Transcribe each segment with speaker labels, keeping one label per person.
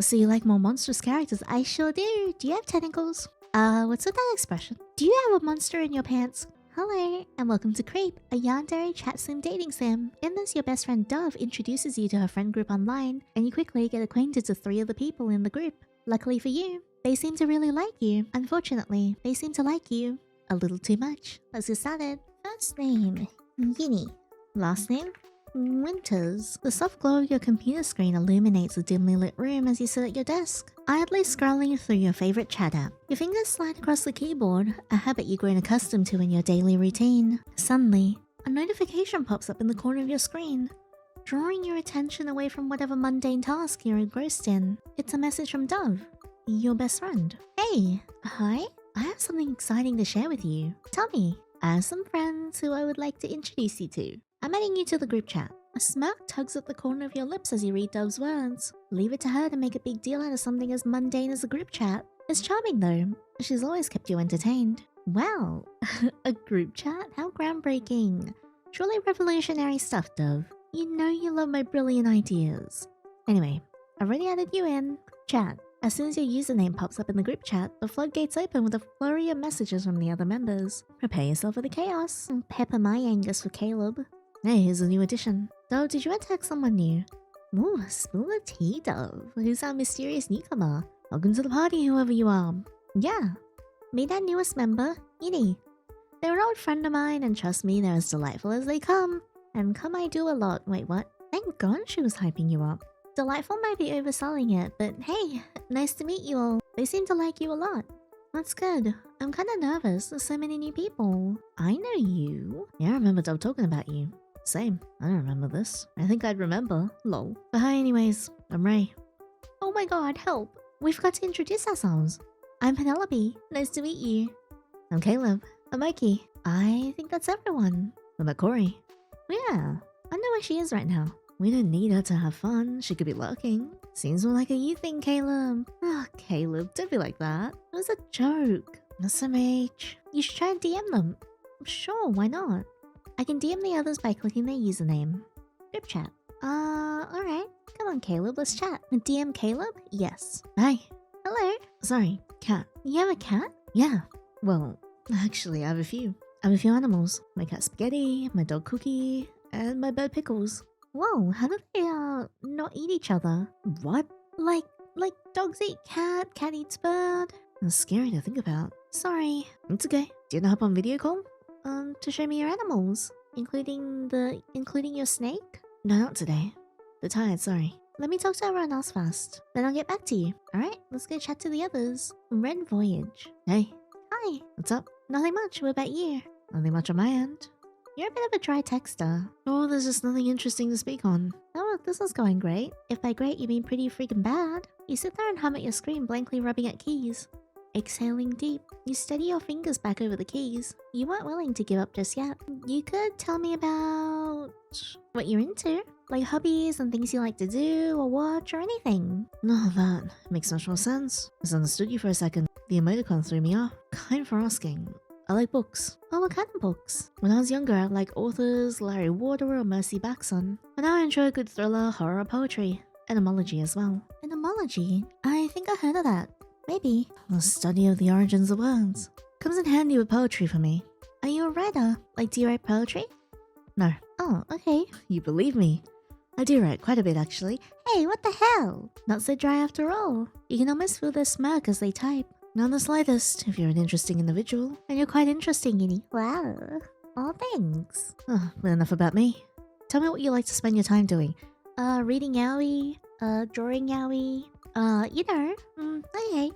Speaker 1: So you like more monstrous characters? I sure do. Do you have tentacles? What's with that expression? Do you have a monster in your pants? Hello, and welcome to Creep, a Yandere chat sim dating sim. In this, your best friend Dove introduces you to her friend group online, and you quickly get acquainted to 3 of the people in the group. Luckily for you, they seem to really like you. Unfortunately, they seem to like you a little too much. Let's get started. First name, Yinny. Last name, Winters. The soft glow of your computer screen illuminates the dimly lit room as you sit at your desk, idly scrolling through your favorite chat app. Your fingers slide across the keyboard, a habit you've grown accustomed to in your daily routine. Suddenly, a notification pops up in the corner of your screen, drawing your attention away from whatever mundane task you're engrossed in. It's a message from Dove, your best friend. Hey, hi, I have something exciting to share with you. Tell me. I have some friends who I would like to introduce you to. I'm adding you to the group chat. A smirk tugs at the corner of your lips as you read Dove's words. Leave it to her to make a big deal out of something as mundane as a group chat. It's charming though. She's always kept you entertained. Wow, a group chat? How groundbreaking. Truly revolutionary stuff, Dove. You know you love my brilliant ideas. Anyway, I've already added you in. Chat. As soon as your username pops up in the group chat, the floodgates open with a flurry of messages from the other members. Prepare yourself for the chaos. Pepper my Angus for Caleb. Hey, here's a new addition. Dove, did you attack someone new? Ooh, spill the tea, Dove. Who's our mysterious newcomer? Welcome to the party, whoever you are. Yeah, meet our newest member, Yinny. They're an old friend of mine, and trust me, they're as delightful as they come. And come I do a lot. Wait, what? Thank God she was hyping you up. Delightful might be overselling it, but hey, nice to meet you all. They seem to like you a lot. That's good. I'm kinda nervous, there's so many new people. I know you. Yeah, I remember Dove talking about you. Same. I don't remember this. I think I'd remember. Lol. But hi anyways, I'm Rei. Oh my god, help. We've got to introduce ourselves. I'm Penelope. Nice to meet you. I'm Caleb. I'm Mikey. I think that's everyone. What about Corey? Yeah, I know where she is right now. We don't need her to have fun. She could be lurking. Seems more like a you thing, Caleb. Ah, Caleb, don't be like that. It was a joke. SMH. You should try and DM them. Sure, why not? I can DM the others by clicking their username. Group chat. Alright. Come on, Caleb, let's chat. DM Caleb? Yes. Hi. Hello. Sorry, cat. You have a cat? Yeah. Well, actually, I have a few. I have a few animals. My cat Spaghetti, my dog Cookie, and my bird Pickles. Whoa, how do they, not eat each other? What? Like dogs eat cat, cat eats bird? That's scary to think about. Sorry. It's okay. Do you want to hop on video call? To show me your animals. Including your snake? No, not today. They're tired, sorry. Let me talk to everyone else first. Then I'll get back to you. Alright, let's go chat to the others. Red Voyage. Hey. Hi. What's up? Nothing much. What about you? Nothing much on my end. You're a bit of a dry texter. Oh, there's just nothing interesting to speak on. Oh, this is going great. If by great you mean pretty freaking bad. You sit there and hum at your screen, blankly rubbing at keys. Exhaling deep, you steady your fingers back over the keys. You weren't willing to give up just yet. You could tell me about what you're into, like hobbies and things you like to do or watch or anything. No, that makes much more sense. Misunderstood you for a second. The emoticon threw me off. Kind for asking. I like books. Oh, what kind of books? When I was younger, I liked authors Larry Warder or Mercy Baxon. But now I enjoy a good thriller, horror, or poetry. Etymology as well. Etymology? I think I heard of that. Maybe. The study of the origins of words. Comes in handy with poetry for me. Are you a writer? Like, do you write poetry? No. Oh, okay. You believe me. I do write quite a bit, actually. Hey, what the hell? Not so dry after all. You can almost feel their smirk as they type. Not the slightest, if you're an interesting individual. And you're quite interesting, Yinny. Wow. Oh, thanks. Oh, but enough about me. Tell me what you like to spend your time doing. Reading yaoi, drawing yaoi, okay.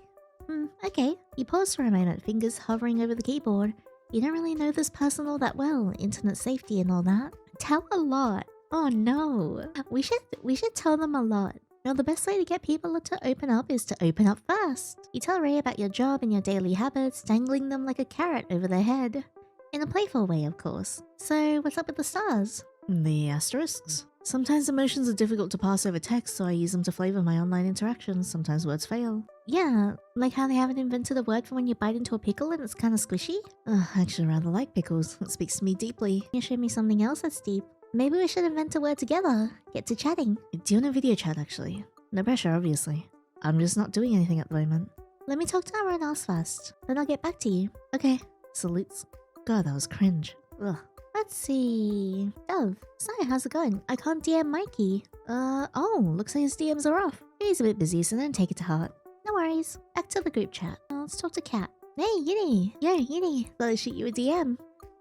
Speaker 1: Okay. You pause for a moment, fingers hovering over the keyboard. You don't really know this person all that well, internet safety and all that. Tell a lot. Oh no. We should tell them a lot. Now the best way to get people to open up is to open up first. You tell Rei about your job and your daily habits, dangling them like a carrot over their head. In a playful way, of course. So what's up with the stars? The asterisks. Sometimes emotions are difficult to pass over text, so I use them to flavor my online interactions. Sometimes words fail. Yeah, like how they haven't invented a word for when you bite into a pickle and it's kind of squishy? I actually rather like pickles. It speaks to me deeply. You show me something else that's deep. Maybe we should invent a word together. Get to chatting. Do you want a video chat, actually? No pressure, obviously. I'm just not doing anything at the moment. Let me talk to everyone else first, then I'll get back to you. Okay, salutes. God, that was cringe. Ugh. Let's see. Dove, sorry, how's it going? I can't DM Mikey. Oh, looks like his DMs are off. He's a bit busy, so don't take it to heart. No worries. Back to the group chat. Let's talk to Kat. Hey, Yinny. Yo, Yinny. Thought I'd shoot you a DM.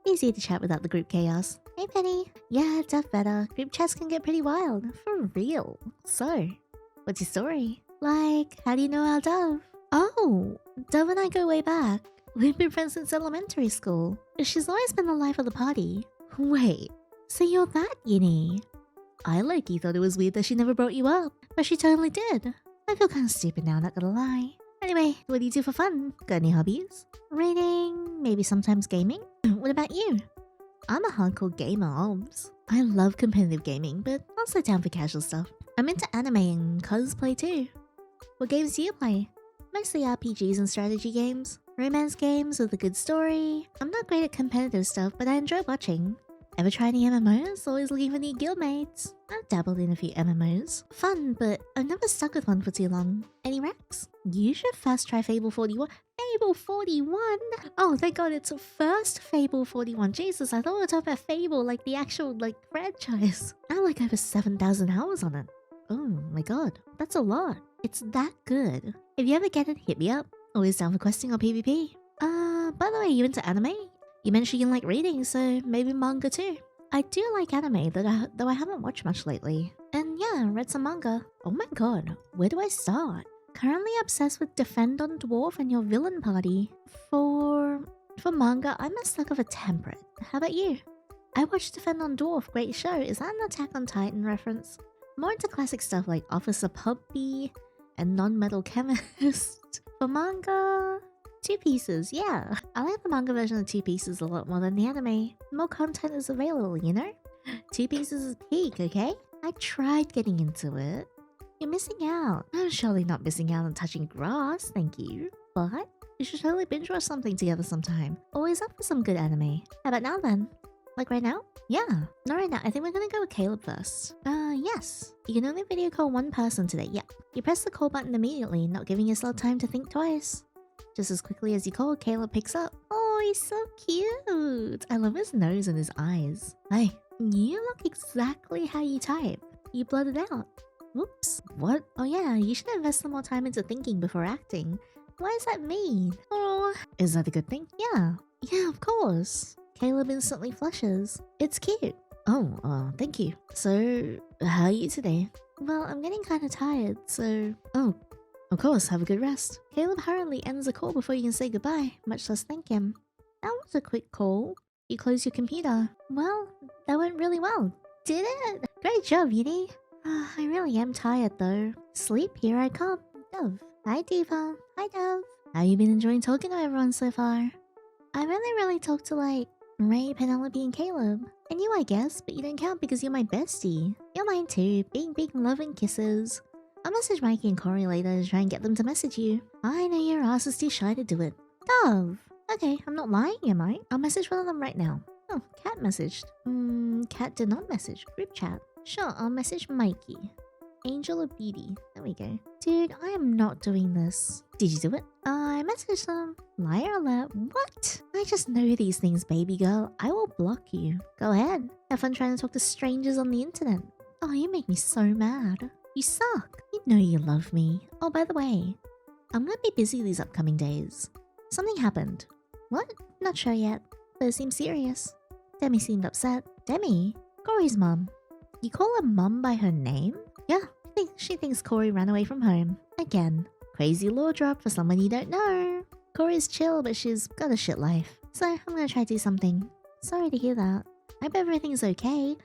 Speaker 1: Easy to chat without the group chaos. Hey, Penny. Yeah, Dove better. Group chats can get pretty wild. For real. So, what's your story? Like, how do you know our Dove? Oh, Dove and I go way back. We've been friends since elementary school. She's always been the life of the party. Wait, so you're that Yinny? I low-key thought it was weird that she never brought you up, but she totally did. I feel kind of stupid now, not gonna lie. Anyway, what do you do for fun? Got any hobbies? Reading, maybe sometimes gaming? What about you? I'm a hardcore gamer, obs. I love competitive gaming, but also down for casual stuff. I'm into anime and cosplay too. What games do you play? Mostly RPGs and strategy games. Romance games with a good story. I'm not great at competitive stuff, but I enjoy watching. Ever try any MMOs? Always looking for new guildmates. I've dabbled in a few MMOs. Fun, but I've never stuck with one for too long. Any recs? You should first try Fable 41. Fable 41? Oh, thank god it's a first Fable 41. Jesus, I thought we were talking about Fable, like the actual, franchise. I have like over 7,000 hours on it. Oh my god, that's a lot. It's that good. If you ever get it, hit me up. Always down for questing or PvP. By the way, you into anime? You mentioned you like reading, so maybe manga too. I do like anime, though I haven't watched much lately. And yeah, read some manga. Oh my god, where do I start? Currently obsessed with Defend on Dwarf and Your Villain Party. For manga, I'm a sucker for Temperate. How about you? I watched Defend on Dwarf, great show. Is that an Attack on Titan reference? More into classic stuff like Officer Puppy and Non-Metal Chemist. For manga, Two Pieces, yeah. I like the manga version of Two Pieces a lot more than the anime. More content is available, you know? Two Pieces is peak, okay? I tried getting into it. You're missing out. I'm surely not missing out on touching grass, thank you. But you should totally binge watch something together sometime. Always up for some good anime. How about now then? Like right now? Yeah. Not right now. I think we're gonna go with Caleb first. Yes. You can only video call one person today. Yep. You press the call button immediately, not giving yourself time to think twice. Just as quickly as you call, Caleb picks up. Oh, he's so cute. I love his nose and his eyes. Hey, you look exactly how you type. You blurted out. Whoops. What? Oh yeah, you should invest some more time into thinking before acting. Why is that mean? Oh, is that a good thing? Yeah. Yeah, of course. Caleb instantly flushes. It's cute. Oh, thank you. So, how are you today? Well, I'm getting kind of tired, so... Oh, of course, have a good rest. Caleb hurriedly ends the call before you can say goodbye, much less thank him. That was a quick call. You closed your computer. Well, that went really well. Did it? Great job, Yinny. I really am tired, though. Sleep, here I come. Dove. Hi, Diva. Hi, Dove. How you been enjoying talking to everyone so far? I really talked to, Rei, Penelope, and Caleb. And you, I guess, but you don't count because you're my bestie. You're mine too. Big love and kisses. I'll message Mikey and Corey later to try and get them to message you. I know your ass is too shy to do it. Dove! Okay, I'm not lying, am I? I'll message one of them right now. Oh, Kat messaged. Kat did not message. Group chat. Sure, I'll message Mikey. Angel of Beauty. There we go. Dude, I am not doing this. Did you do it? I messaged them. Liar alert. What? I just know these things, baby girl. I will block you. Go ahead. Have fun trying to talk to strangers on the internet. Oh, you make me so mad. You suck. You know you love me. Oh, by the way, I'm gonna be busy these upcoming days. Something happened. What? Not sure yet. But it seems serious. Demi seemed upset. Demi? Corey's mum. You call her mum by her name? Yeah, she thinks Corey ran away from home. Again. Crazy law drop for someone you don't know. Corey's chill, but she's got a shit life. So I'm gonna try to do something. Sorry to hear that. I hope everything's okay.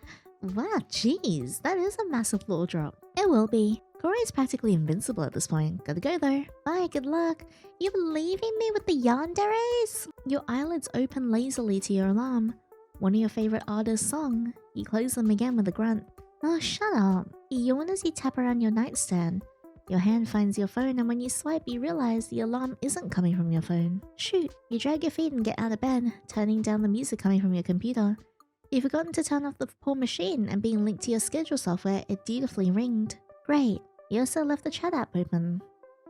Speaker 1: Wow, jeez, that is a massive law drop. It will be. Corey's practically invincible at this point. Gotta go though. Bye, good luck. You're leaving me with the yanderes? Your eyelids open lazily to your alarm. One of your favorite artist's song. You close them again with a grunt. Oh, shut up. You yawn as you tap around your nightstand. Your hand finds your phone and when you swipe you realize the alarm isn't coming from your phone. Shoot. You drag your feet and get out of bed, turning down the music coming from your computer. You've forgotten to turn off the poor machine and being linked to your schedule software, it dutifully ringed. Great. You also left the chat app open.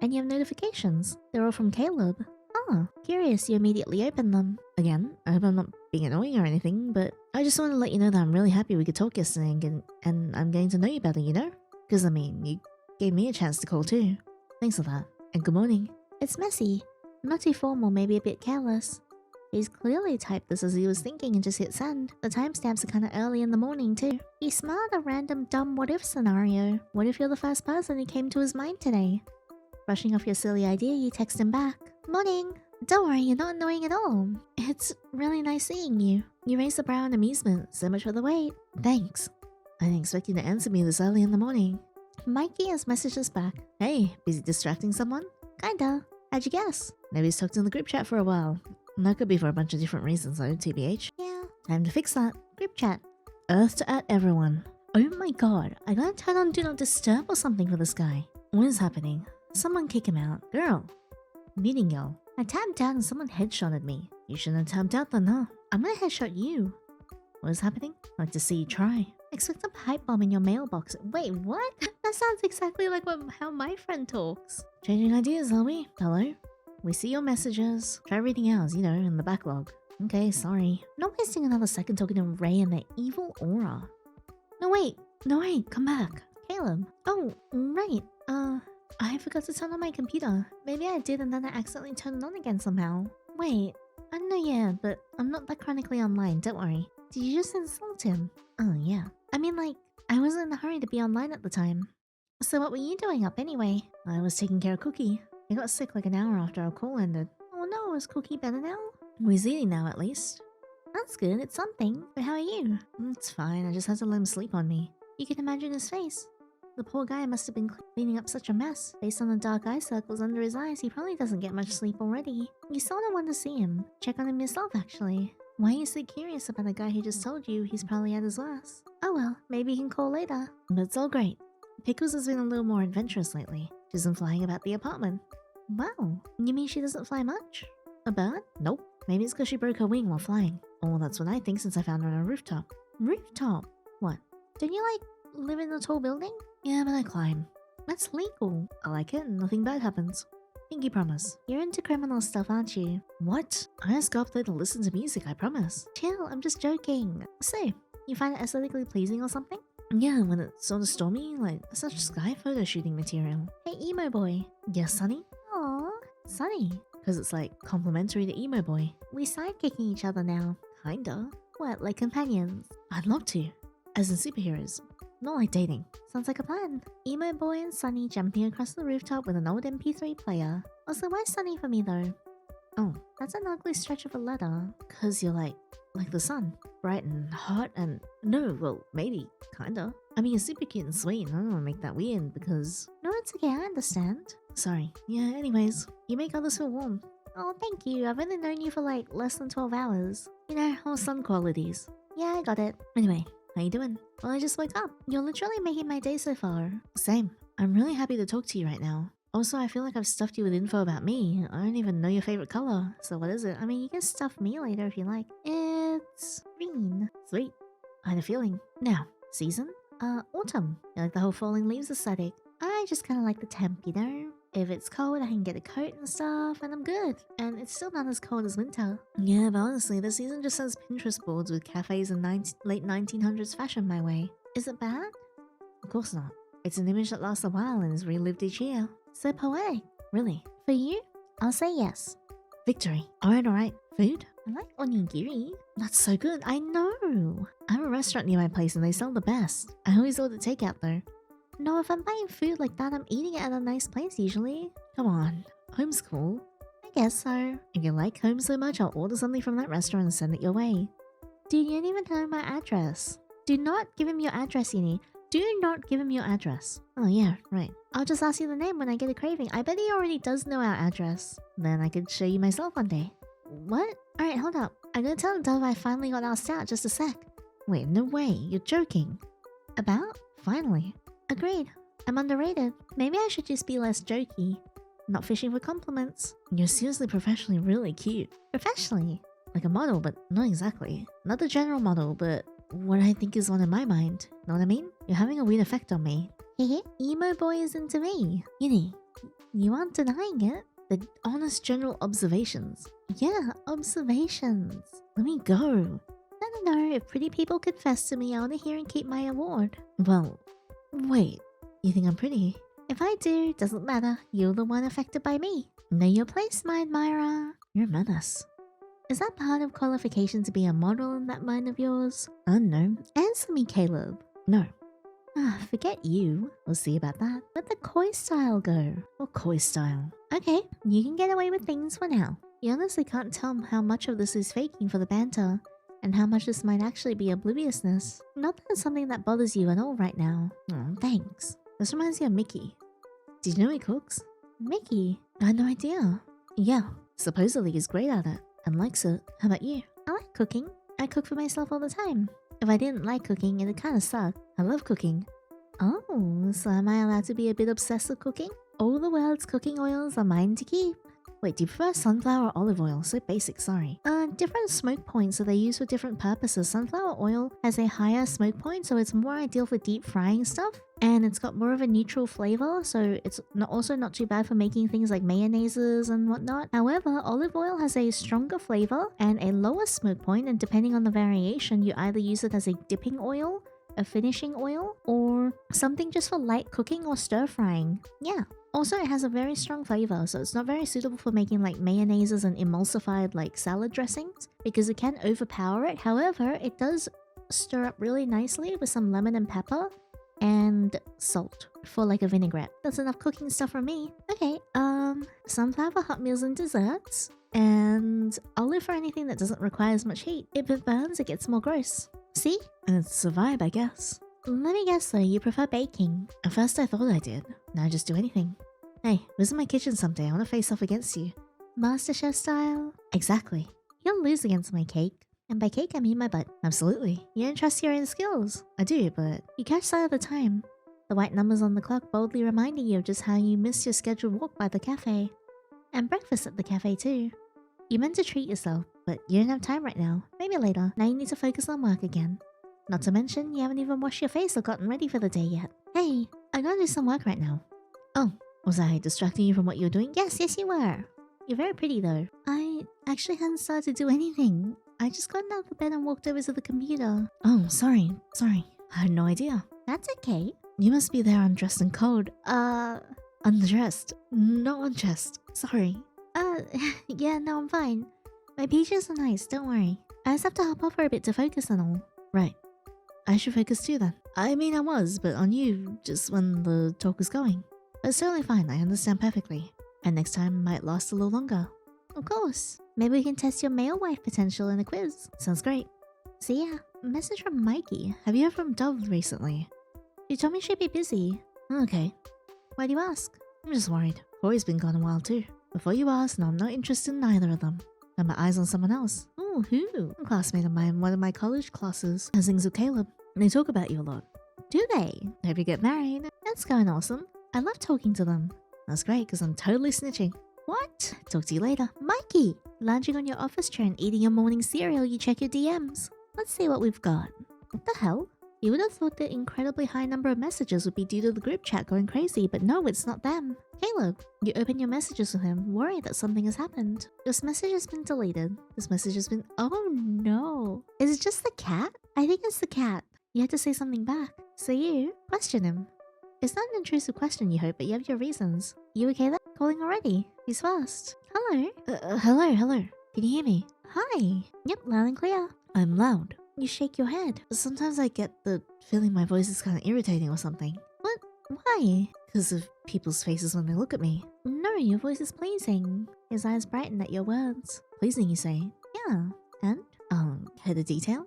Speaker 1: And you have notifications. They're all from Caleb. Oh, curious, you immediately open them. Again, I hope I'm not being annoying or anything, but I just want to let you know that I'm really happy we could talk yesterday and I'm getting to know you better, you know? Because, I mean, you gave me a chance to call too. Thanks for that. And good morning. It's messy. Not too formal, maybe a bit careless. He's clearly typed this as he was thinking and just hit send. The timestamps are kinda early in the morning too. He smiled a random dumb what-if scenario. What if you're the first person who came to his mind today? Brushing off your silly idea, you text him back. Morning. Don't worry, you're not annoying at all. It's really nice seeing you. You raised a brow in amusement. So much for the wait. Thanks. I didn't expect you to answer me this early in the morning. Mikey has messaged us back. Hey, busy distracting someone? Kinda. How'd you guess? Nobody's talked in the group chat for a while. And that could be for a bunch of different reasons though, TBH. Yeah. Time to fix that. Group chat. Earth to at everyone. Oh my god, I gotta turn on Do Not Disturb or something for this guy. What is happening? Someone kick him out. Girl. Meeting y'all. I tapped out and someone headshotted me. You shouldn't have tapped out then, huh? I'm gonna headshot you. What is happening? I'd like to see you try. Expect a pipe bomb in your mailbox. Wait, what? That sounds exactly like how my friend talks. Changing ideas, are we? Hello? We see your messages. Try reading ours, you know, in the backlog. Okay, sorry. Not wasting another second talking to Rei and their evil aura. No, wait, come back. Caleb. Oh, right. I forgot to turn on my computer. Maybe I did and then I accidentally turned it on again somehow. Wait, I know, yeah, but I'm not that chronically online, don't worry. Did you just insult him? Oh, yeah. I mean, like, I wasn't in a hurry to be online at the time. So what were you doing up anyway? I was taking care of Cookie. He got sick like an hour after our call ended. Oh no, is Cookie better now? He's eating now at least. That's good, it's something. But how are you? It's fine, I just had to let him sleep on me. You can imagine his face. The poor guy must have been cleaning up such a mess. Based on the dark eye circles under his eyes, he probably doesn't get much sleep already. You sort of want to see him. Check on him yourself, actually. Why are you so curious about a guy who just told you he's probably at his worst? Oh well, maybe he can call later. But it's all great. Pickles has been a little more adventurous lately. She's been flying about the apartment. Wow, you mean she doesn't fly much? A bird? Nope. Maybe it's because she broke her wing while flying. Oh, that's what I think since I found her on a rooftop. Rooftop? What? Don't you, like, live in a tall building? Yeah, but I climb. That's legal. I like it and nothing bad happens. Pinky promise. You're into criminal stuff, aren't you? What? I just got up there to listen to music, I promise. Chill, I'm just joking. So, you find it aesthetically pleasing or something? Yeah, when it's sort of stormy, like such sky photo shooting material. Hey, emo boy. Yes, Sunny? Aww, Sunny. Because it's like complimentary to emo boy. We sidekicking each other now. Kinda. What, like companions? I'd love to. As in superheroes. Not like dating. Sounds like a plan. Emo boy and Sunny jumping across the rooftop with an old MP3 player. Also, why Sunny for me though? Oh, that's an ugly stretch of a letter. Cause you're like the sun. Bright and hot and... No, well, maybe. Kinda. I mean, you're super cute and sweet and I don't want to make that weird because... No, it's okay, I understand. Sorry. Yeah, anyways. You make others feel warm. Oh, thank you. I've only known you for like less than 12 hours. You know, all sun qualities. Yeah, I got it. Anyway, how you doing? Well, I just woke up. You're literally making my day so far. Same. I'm really happy to talk to you right now. Also, I feel like I've stuffed you with info about me. I don't even know your favorite color. So what is it? I mean, you can stuff me later if you like. It's green. Sweet. I had a feeling. Now, season? Autumn. You like the whole falling leaves aesthetic. I just kind of like the temp, you know? If it's cold, I can get a coat and stuff, and I'm good. And it's still not as cold as winter. Yeah, but honestly, this season just says Pinterest boards with cafes and late 1900s fashion my way. Is it bad? Of course not. It's an image that lasts a while and is relived each year. So poetic. Really? For you? I'll say yes. Victory. Alright. Food? I like onigiri. That's so good. I know. I have a restaurant near my place and they sell the best. I always order takeout though. No, if I'm buying food like that, I'm eating it at a nice place usually. Come on. Home's cool. I guess so. If you like home so much, I'll order something from that restaurant and send it your way. Dude, you don't even know my address. Do not give him your address, Yinny. Do not give him your address. Oh yeah, right. I'll just ask you the name when I get a craving. I bet he already does know our address. Then I could show you myself one day. What? Alright, hold up. I'm gonna tell Dove I finally got asked out, just a sec. Wait, no way. You're joking. About? Finally. Agreed. I'm underrated. Maybe I should just be less jokey. Not fishing for compliments. You're seriously professionally really cute. Professionally? Like a model, but not exactly. Not the general model, but what I think is one in my mind. Know what I mean? You're having a weird effect on me. Hehe. Emo boy is into me. Yinny, You aren't denying it. The honest general observations. Yeah, observations. Let me go. No, if pretty people confess to me, I want to hear and keep my award. Well, wait. You think I'm pretty? If I do, doesn't matter. You're the one affected by me. Know your place, my admirer. You're a menace. Is that part of qualification to be a model in that mind of yours? No. Answer me, Caleb. No. Forget you. We'll see about that. Let the koi style go. What koi style? Okay, you can get away with things for now. You honestly can't tell how much of this is faking for the banter, and how much this might actually be obliviousness. Not that it's something that bothers you at all right now. Oh, thanks. This reminds me of Mickey. Did you know he cooks? Mickey? I had no idea. Yeah, supposedly he's great at it, and likes it. How about you? I like cooking. I cook for myself all the time. If I didn't like cooking, it'd kinda suck. I love cooking. Oh, so am I allowed to be a bit obsessed with cooking? All the world's cooking oils are mine to keep. Wait, do you prefer sunflower or olive oil? So basic, sorry. Different smoke points that they use for different purposes. Sunflower oil has a higher smoke point, so it's more ideal for deep frying stuff. And it's got more of a neutral flavor, so it's also not too bad for making things like mayonnaises and whatnot. However, olive oil has a stronger flavor and a lower smoke point, and depending on the variation, you either use it as a dipping oil, a finishing oil, or something just for light cooking or stir frying. Yeah. Also, it has a very strong flavor, so it's not very suitable for making like mayonnaises and emulsified like salad dressings because it can overpower it. However, it does stir up really nicely with some lemon and pepper and salt for like a vinaigrette. That's enough cooking stuff for me. Okay, sunflower for hot meals and desserts, and olive for anything that doesn't require as much heat. If it burns, it gets more gross. See? And it's a vibe, I guess. Let me guess though, you prefer baking. At first I thought I did. Now I just do anything. Hey, visit my kitchen someday. I want to face off against you. MasterChef style? Exactly. You'll lose against my cake. And by cake, I mean my butt. Absolutely. You don't trust your own skills. I do, but you catch sight of the time. The white numbers on the clock boldly reminding you of just how you missed your scheduled walk by the cafe. And breakfast at the cafe too. You meant to treat yourself, but you don't have time right now. Maybe later. Now you need to focus on work again. Not to mention, you haven't even washed your face or gotten ready for the day yet. Hey, I gotta do some work right now. Oh, was I distracting you from what you were doing? Yes, you were. You're very pretty though. I actually hadn't started to do anything. I just got out of the bed and walked over to the computer. Oh, sorry. I had no idea. That's okay. You must be there undressed and cold. Undressed. Not undressed. Sorry. Yeah, no, I'm fine. My PJs are nice, don't worry. I just have to hop off for a bit to focus and all. Right. I should focus too then. I mean, I was, but on you, just when the talk was going. But it's totally fine, I understand perfectly. And next time might last a little longer. Of course. Maybe we can test your male wife potential in a quiz. Sounds great. See ya. Message from Mikey. Have you heard from Dove recently? She told me she'd be busy. Okay. Why do you ask? I'm just worried. Corey's been gone a while too. Before you ask, no, I'm not interested in either of them. Got my eyes on someone else. Oh, who? A classmate of mine, one of my college classes. Has things with Caleb. They talk about you a lot. Do they? Hope you get married. That's going awesome. I love talking to them. That's great, because I'm totally snitching. What? Talk to you later. Mikey! Lounging on your office chair and eating your morning cereal, you check your DMs. Let's see what we've got. What the hell? You would have thought the incredibly high number of messages would be due to the group chat going crazy, but no, it's not them. Caleb, you open your messages with him, worried that something has happened. This message has been deleted. This message has been... Oh no. Is it just the cat? I think it's the cat. You had to say something back. So you question him. It's not an intrusive question, you hope, but you have your reasons. You okay there? Calling already. He's fast. Hello? Hello. Can you hear me? Hi. Yep, loud and clear. I'm loud. You shake your head. Sometimes I get the feeling my voice is kind of irritating or something. What? Why? Because of people's faces when they look at me. No, your voice is pleasing. His eyes brighten at your words. Pleasing, you say? Yeah. And? Care to detail?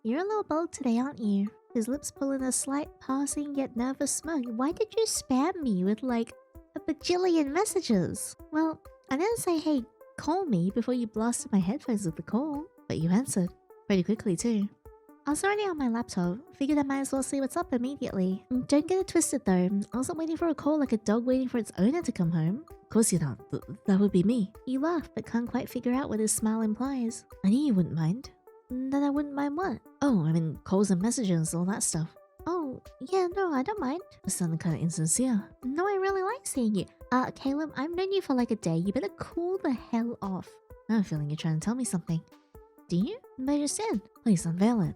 Speaker 1: You're a little bold today, aren't you? His lips pull in a slight, passing yet nervous smirk. Why did you spam me with like a bajillion messages? Well, I didn't say, hey, call me before you blasted my headphones with the call. But you answered. Pretty quickly too. I was already on my laptop. Figured I might as well see what's up immediately. Don't get it twisted though. I wasn't waiting for a call like a dog waiting for its owner to come home. Of course you're not. That would be me. You laugh but can't quite figure out what his smile implies. I knew you wouldn't mind. Then I wouldn't mind what? Oh, I mean calls and messages, all that stuff. Oh, yeah, no, I don't mind.
Speaker 2: It's sounding kind of insincere.
Speaker 1: No, I really like seeing you. Caleb, I've known you for like a day. You better cool the hell off.
Speaker 2: I have a feeling you're trying to tell me something.
Speaker 1: Do you? I just did.
Speaker 2: Please unveil it.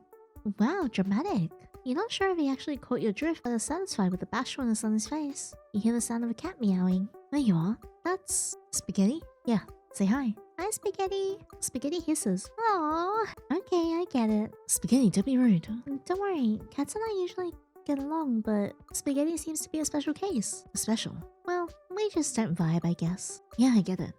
Speaker 1: Wow, dramatic. You're not sure if he actually caught your drift, but is satisfied with the bashfulness on his face. You hear the sound of a cat meowing.
Speaker 2: There you are.
Speaker 1: That's...
Speaker 2: Spaghetti? Yeah, say hi.
Speaker 1: Hi, Spaghetti. Spaghetti hisses. Aww. Okay, I get it.
Speaker 2: Spaghetti, don't be rude.
Speaker 1: Don't worry, cats and I usually get along, but Spaghetti seems to be a special case.
Speaker 2: Special.
Speaker 1: Well, we just don't vibe, I guess.
Speaker 2: Yeah, I get it.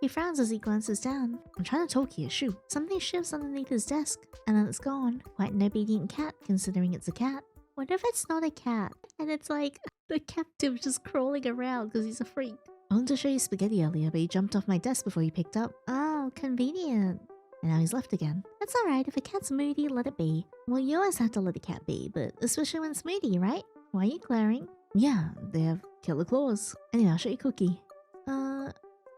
Speaker 1: He frowns as he glances down.
Speaker 2: I'm trying to talk here, shoo.
Speaker 1: Something shifts underneath his desk, and then it's gone. Quite an obedient cat, considering it's a cat. What if it's not a cat, and it's like the captive just crawling around because he's a freak?
Speaker 2: I wanted to show you Spaghetti earlier, but he jumped off my desk before he picked up.
Speaker 1: Oh, convenient.
Speaker 2: And now he's left again.
Speaker 1: That's alright, if a cat's moody, let it be. Well, you always have to let a cat be, but especially when it's moody, right? Why are you glaring?
Speaker 2: Yeah, they have killer claws. Anyway, I'll show you Cookie.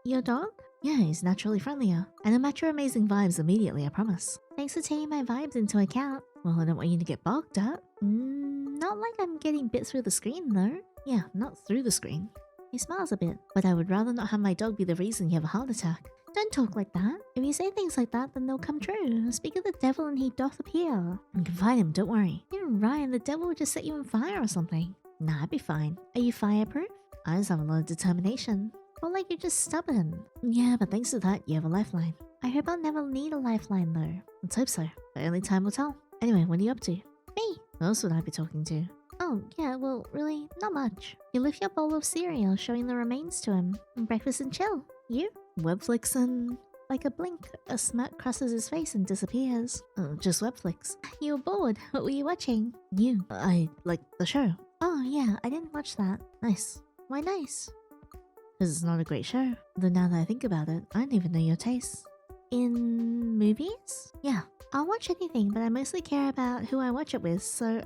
Speaker 1: Your dog?
Speaker 2: Yeah, he's naturally friendlier. And he'll match your amazing vibes immediately, I promise.
Speaker 1: Thanks for taking my vibes into account.
Speaker 2: Well, I don't want you to get barked at.
Speaker 1: Not like I'm getting bit through the screen, though.
Speaker 2: Yeah, not through the screen.
Speaker 1: He smiles a bit.
Speaker 2: But I would rather not have my dog be the reason you have a heart attack.
Speaker 1: Don't talk like that. If you say things like that, then they'll come true. Speak of the devil and he doth appear.
Speaker 2: You can find him, don't worry.
Speaker 1: You're right, the devil would just set you on fire or something.
Speaker 2: Nah, I'd be fine.
Speaker 1: Are you fireproof?
Speaker 2: I just have a lot of determination.
Speaker 1: Or like you're just stubborn.
Speaker 2: Yeah, but thanks to that, you have a lifeline.
Speaker 1: I hope I'll never need a lifeline though.
Speaker 2: Let's hope so, but only time will tell. Anyway, what are you up to?
Speaker 1: Me?
Speaker 2: Who else would I be talking to?
Speaker 1: Oh, yeah, well, really, not much. You lift your bowl of cereal, showing the remains to him. Breakfast and chill. You?
Speaker 2: Webflix and...
Speaker 1: Like a blink, a smirk crosses his face and disappears.
Speaker 2: Just Webflix.
Speaker 1: You were bored. What were you watching?
Speaker 2: You. I like the show.
Speaker 1: Oh, yeah, I didn't watch that.
Speaker 2: Nice.
Speaker 1: Why nice?
Speaker 2: Because it's not a great show. Though now that I think about it, I don't even know your tastes.
Speaker 1: In movies?
Speaker 2: Yeah.
Speaker 1: I'll watch anything, but I mostly care about who I watch it with, so,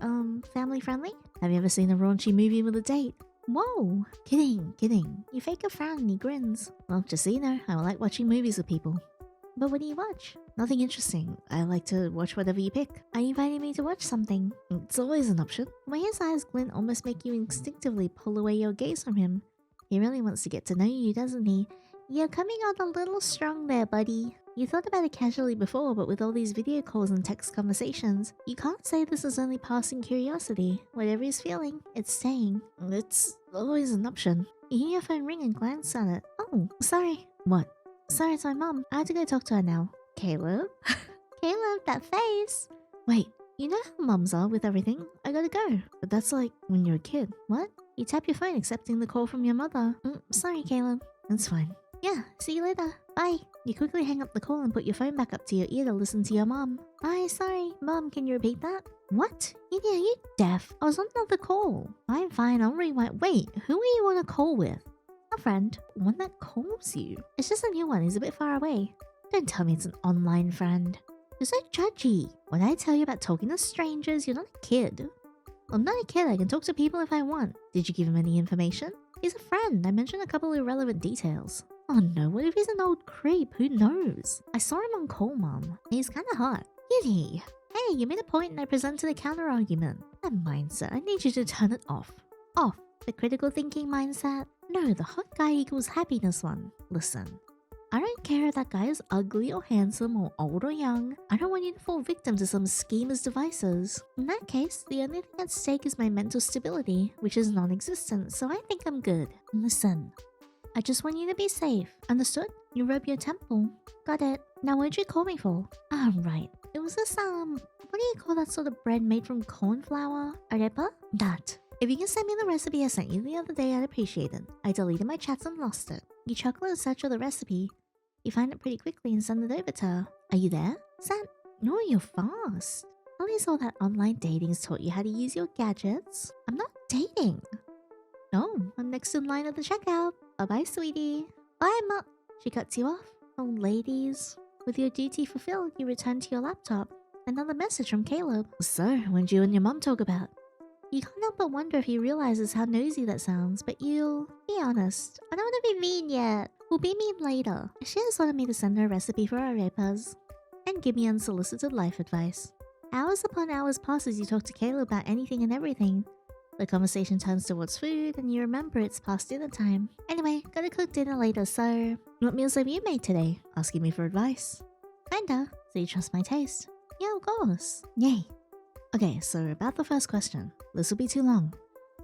Speaker 1: family friendly?
Speaker 2: Have you ever seen a raunchy movie with a date?
Speaker 1: Whoa!
Speaker 2: Kidding, kidding.
Speaker 1: You fake a frown and he grins.
Speaker 2: Well, just so you know, I like watching movies with people.
Speaker 1: But what do you watch?
Speaker 2: Nothing interesting. I like to watch whatever you pick.
Speaker 1: Are you inviting me to watch something?
Speaker 2: It's always an option.
Speaker 1: The way his eyes glint almost make you instinctively pull away your gaze from him. He really wants to get to know you, doesn't he? You're coming on a little strong there, buddy. You thought about it casually before, but with all these video calls and text conversations, you can't say this is only passing curiosity. Whatever he's feeling, it's staying.
Speaker 2: It's always an option.
Speaker 1: You hear your phone ring and glance at it. Oh, sorry.
Speaker 2: What?
Speaker 1: Sorry, it's my mom. I have to go talk to her now.
Speaker 2: Caleb?
Speaker 1: Caleb, that face!
Speaker 2: Wait,
Speaker 1: you know how mums are with everything. I gotta go.
Speaker 2: but that's like when you're a kid.
Speaker 1: What? You tap your phone accepting the call from your mother. Sorry, Caleb.
Speaker 2: That's fine.
Speaker 1: Yeah, see you later. Bye. You quickly hang up the call and put your phone back up to your ear to listen to your mom. Bye, sorry. Mom, can you repeat that? What? Yeah, you deaf. I was on another call. Fine, I'll rewind. Wait, who are you on a call with? A friend.
Speaker 2: One that calls you.
Speaker 1: It's just a new one. He's a bit far away.
Speaker 2: Don't tell me it's an online friend.
Speaker 1: You're so judgy. When I tell you about talking to strangers, you're not a kid. I'm not a kid. I can talk to people if I want.
Speaker 2: Did you give him any information?
Speaker 1: He's a friend. I mentioned a couple irrelevant details.
Speaker 2: Oh no, what if he's an old creep? Who knows?
Speaker 1: I saw him on call, Mom. He's kinda hot. Yiddy. Hey, you made a point and I presented a counter-argument. That mindset, I need you to turn it off. Off. The critical thinking mindset? No, the hot guy equals happiness one. Listen. I don't care if that guy is ugly or handsome or old or young. I don't want you to fall victim to some schemer's devices. In that case, the only thing at stake is my mental stability, which is non-existent, so I think I'm good. Listen. I just want you to be safe. Understood? You rub your temple. Got it. Now what'd you call me for? Ah, right. It was this, what do you call that sort of bread made from corn flour? Arepa? That. If you can send me the recipe I sent you the other day, I'd appreciate it. I deleted my chats and lost it. You chuckle and search for the recipe. You find it pretty quickly and send it over to her. Are you there? Sent. No, you're fast. At least all that online dating's taught you how to use your gadgets. I'm not dating. No, I'm next in line at the checkout. Bye-bye, sweetie. Bye, Mom. She cuts you off. Oh, ladies. With your duty fulfilled, you return to your laptop. Another message from Caleb.
Speaker 2: So, when did you and your mom talk about?
Speaker 1: You can't help but wonder if he realizes how nosy that sounds, but you'll be honest. I don't want to be mean yet. We'll be mean later. She just wanted me to send her a recipe for arepas and give me unsolicited life advice. Hours upon hours pass as you talk to Caleb about anything and everything. The conversation turns towards food, and you remember it's past dinner time. Anyway, gotta cook dinner later, so... What meals have you made today? Asking me for advice. Kinda. So you trust my taste? Yeah, of course. Yay.
Speaker 2: Okay, so about the first question. This will be too long.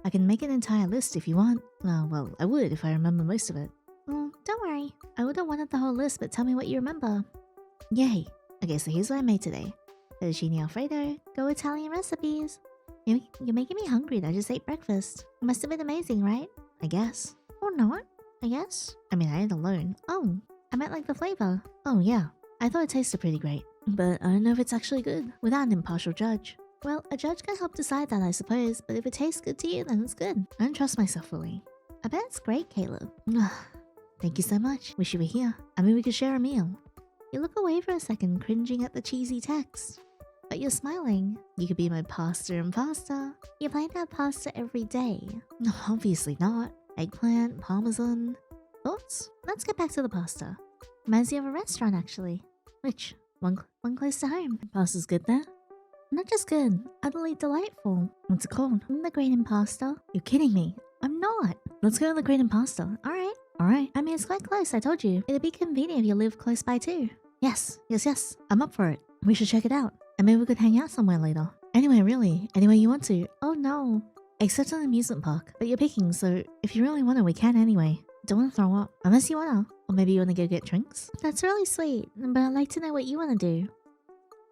Speaker 2: I can make an entire list if you want. Well, I would if I remember most of it.
Speaker 1: Don't worry. I would've wanted the whole list, but tell me what you remember.
Speaker 2: Yay. Okay, so here's what I made today. Fettuccine Alfredo.
Speaker 1: Go Italian recipes. You're making me hungry. I just ate breakfast. It must have been amazing, right?
Speaker 2: I guess.
Speaker 1: Or not, I guess.
Speaker 2: I mean, I ate alone.
Speaker 1: Oh, I meant like the flavor.
Speaker 2: Oh, yeah. I thought it tasted pretty great. But I don't know if it's actually good, without an impartial judge.
Speaker 1: Well, a judge can help decide that, I suppose. But if it tastes good to you, then it's good.
Speaker 2: I don't trust myself fully.
Speaker 1: I bet it's great, Caleb.
Speaker 2: Thank you so much. Wish you were here. I mean, we could share a meal.
Speaker 1: You look away for a second, cringing at the cheesy text. But you're smiling.
Speaker 2: You could be my pasta and pasta.
Speaker 1: You plan to have pasta every day.
Speaker 2: No, obviously not. Eggplant, parmesan.
Speaker 1: Thoughts? Let's get back to the pasta. Reminds me of a restaurant, actually.
Speaker 2: Which?
Speaker 1: One close to home.
Speaker 2: Pasta's good there?
Speaker 1: Not just good, utterly delightful.
Speaker 2: What's it called?
Speaker 1: The Great Impasta.
Speaker 2: You're kidding me.
Speaker 1: I'm not.
Speaker 2: Let's go to the Great Impasta.
Speaker 1: Alright.
Speaker 2: Alright.
Speaker 1: I mean, it's quite close, I told you. It'd be convenient if you live close by too.
Speaker 2: Yes. I'm up for it. We should check it out. And maybe we could hang out somewhere later. Anywhere, really. Anywhere you want to.
Speaker 1: Oh no.
Speaker 2: Except an amusement park. But you're picking, so if you really want to, we can anyway. Don't want to throw up. Unless you want to. Or maybe you want to go get drinks?
Speaker 1: That's really sweet, but I'd like to know what you want to do.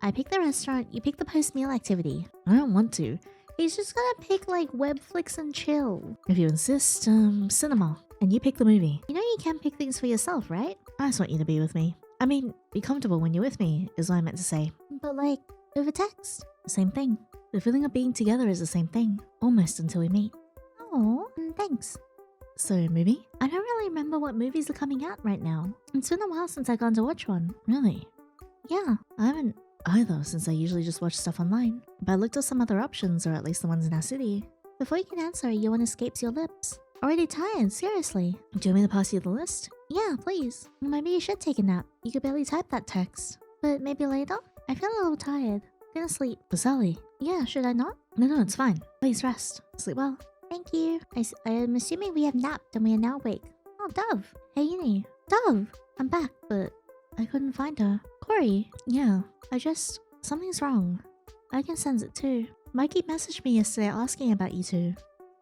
Speaker 1: I pick the restaurant, you pick the post-meal activity.
Speaker 2: I don't want to.
Speaker 1: He's just gonna pick like web flicks and chill.
Speaker 2: If you insist, cinema. And you pick the movie.
Speaker 1: You know you can pick things for yourself, right?
Speaker 2: I just want you to be with me. I mean, be comfortable when you're with me, is what I meant to say.
Speaker 1: But like, over text?
Speaker 2: Same thing. The feeling of being together is the same thing. Almost until we meet.
Speaker 1: Oh, thanks.
Speaker 2: So, movie?
Speaker 1: I don't really remember what movies are coming out right now. It's been a while since I've gone to watch one.
Speaker 2: Really?
Speaker 1: Yeah.
Speaker 2: I haven't either, since I usually just watch stuff online. But I looked at some other options, or at least the ones in our city.
Speaker 1: Before you can answer, yawn escapes your lips. Already tired, seriously.
Speaker 2: Do you want me to pass you the list?
Speaker 1: Yeah, please. Maybe you should take a nap. You could barely type that text. But maybe later? I feel a little tired. Gonna sleep.
Speaker 2: For Sally?
Speaker 1: Yeah, should I not?
Speaker 2: No, it's fine. Please rest. Sleep well.
Speaker 1: Thank you. I'm assuming we have napped and we are now awake. Oh, Dove. Hey, Yinny. Dove! I'm back, but I couldn't find her. Corey.
Speaker 2: Yeah.
Speaker 1: Something's wrong. I can sense it too. Mikey messaged me yesterday asking about you two.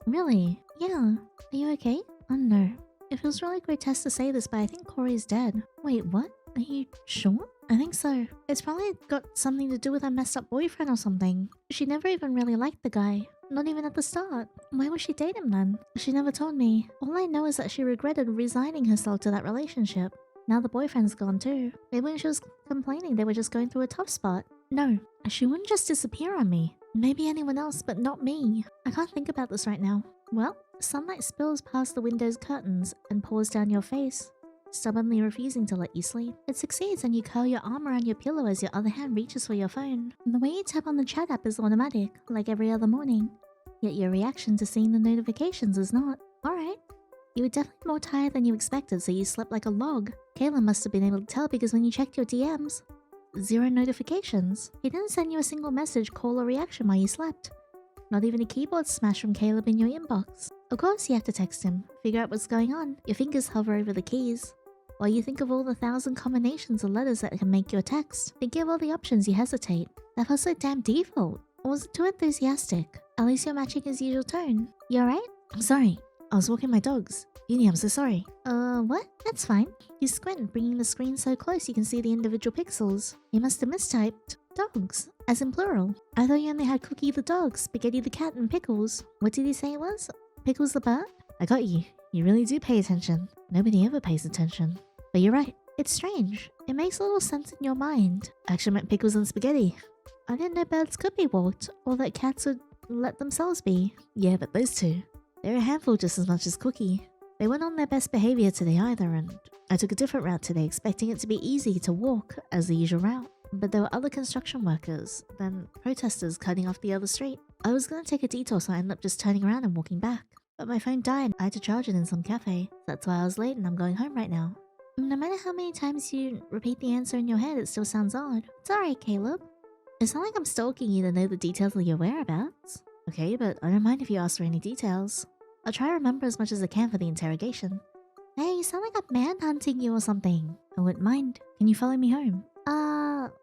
Speaker 2: Really?
Speaker 1: Yeah. Are you okay?
Speaker 2: Oh no.
Speaker 1: It feels really grotesque to say this, but I think Corey's dead.
Speaker 2: Wait, what? Are you sure?
Speaker 1: I think so. It's probably got something to do with her messed up boyfriend or something. She never even really liked the guy. Not even at the start. Why would she date him then? She never told me. All I know is that she regretted resigning herself to that relationship. Now the boyfriend's gone too. Maybe when she was complaining, they were just going through a tough spot. No, she wouldn't just disappear on me. Maybe anyone else, but not me. I can't think about this right now. Well, sunlight spills past the window's curtains and pours down your face, stubbornly refusing to let you sleep. It succeeds and you curl your arm around your pillow as your other hand reaches for your phone. And the way you tap on the chat app is automatic, like every other morning. Yet your reaction to seeing the notifications is not. Alright. You were definitely more tired than you expected, so you slept like a log. Kayla must have been able to tell because when you checked your DMs, 0 notifications. He didn't send you a single message, call, or reaction while you slept. Not even a keyboard smash from Caleb in your inbox. Of course you have to text him, figure out what's going on. Your fingers hover over the keys. While you think of all the 1,000 combinations of letters that can make your text, thinking of all the options, you hesitate. That felt so damn default. Or was it too enthusiastic? At least you're matching his usual tone. You alright?
Speaker 2: I'm sorry. I was walking my dogs. Yinny, I'm so sorry.
Speaker 1: What? That's fine. You squint, bringing the screen so close you can see the individual pixels. You must have mistyped dogs, as in plural. I thought you only had Cookie the dog, Spaghetti the cat, and Pickles. What did he say it was? Pickles the bird?
Speaker 2: I got you. You really do pay attention. Nobody ever pays attention. But you're right.
Speaker 1: It's strange. It makes a little sense in your mind.
Speaker 2: I actually meant Pickles and Spaghetti.
Speaker 1: I didn't know birds could be walked, or that cats would let themselves be.
Speaker 2: Yeah, but those two, they're a handful just as much as Cookie. They weren't on their best behavior today either, and I took a different route today, expecting it to be easy to walk as the usual route. But there were other construction workers, then protesters cutting off the other street. I was gonna take a detour, so I ended up just turning around and walking back. But my phone died. I had to charge it in some cafe. That's why I was late and I'm going home right now.
Speaker 1: No matter how many times you repeat the answer in your head, it still sounds odd. It's alright, Caleb.
Speaker 2: It's not like I'm stalking you to know the details of your whereabouts. Okay, but I don't mind if you ask for any details. I'll try to remember as much as I can for the interrogation.
Speaker 1: Hey, you sound like I'm manhunting you or something.
Speaker 2: I wouldn't mind. Can you follow me home?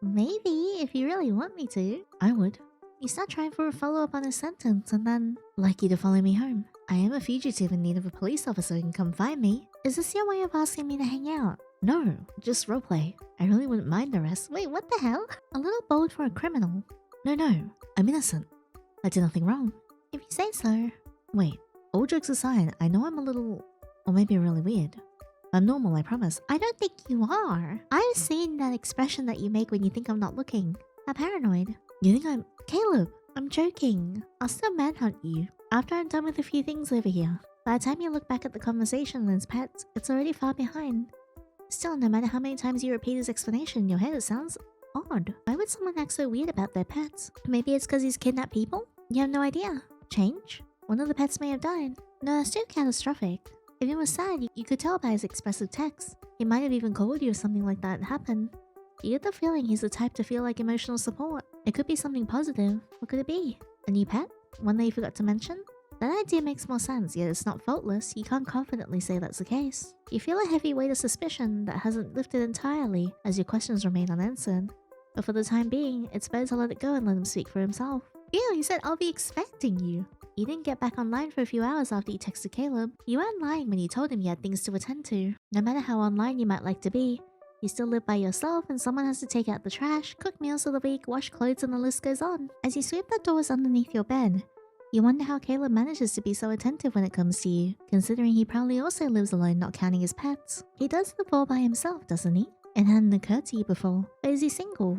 Speaker 1: Maybe, if you really want me to.
Speaker 2: I would.
Speaker 1: You start trying for a follow-up on a sentence and then...
Speaker 2: Like you to follow me home. I am a fugitive in need of a police officer who can come find me.
Speaker 1: Is this your way of asking me to hang out?
Speaker 2: No, just roleplay. I really wouldn't mind the rest.
Speaker 1: Wait, what the hell? A little bold for a criminal.
Speaker 2: No, I'm innocent. I did nothing wrong.
Speaker 1: If you say so.
Speaker 2: Wait, all jokes aside, I know I'm a little... or maybe really weird. I'm normal, I promise.
Speaker 1: I don't think you are. I've seen that expression that you make when you think I'm not looking. I'm paranoid.
Speaker 2: You think I'm...
Speaker 1: Caleb, I'm joking. I'll still manhunt you after I'm done with a few things over here. By the time you look back at the conversation and his pets, it's already far behind. Still, no matter how many times you repeat his explanation in your head, it sounds odd. Why would someone act so weird about their pets? Maybe it's because he's kidnapped people? You have no idea. Change? One of the pets may have died. No, that's too catastrophic. If he was sad, you could tell by his expressive text. He might have even called you if something like that happened. You get the feeling he's the type to feel like emotional support. It could be something positive. What could it be? A new pet? One that you forgot to mention? That idea makes more sense, yet it's not faultless. You can't confidently say that's the case. You feel a heavy weight of suspicion that hasn't lifted entirely as your questions remain unanswered. But for the time being, it's better to let it go and let him speak for himself. Ew, he said I'll be expecting you. You didn't get back online for a few hours after you texted Caleb. You weren't lying when you told him you had things to attend to. No matter how online you might like to be, you still live by yourself and someone has to take out the trash, cook meals of the week, wash clothes, and the list goes on. As you sweep the doors underneath your bed, you wonder how Caleb manages to be so attentive when it comes to you, considering he probably also lives alone, not counting his pets. He does live all by himself, doesn't he? It hadn't occurred to you before. But is he single?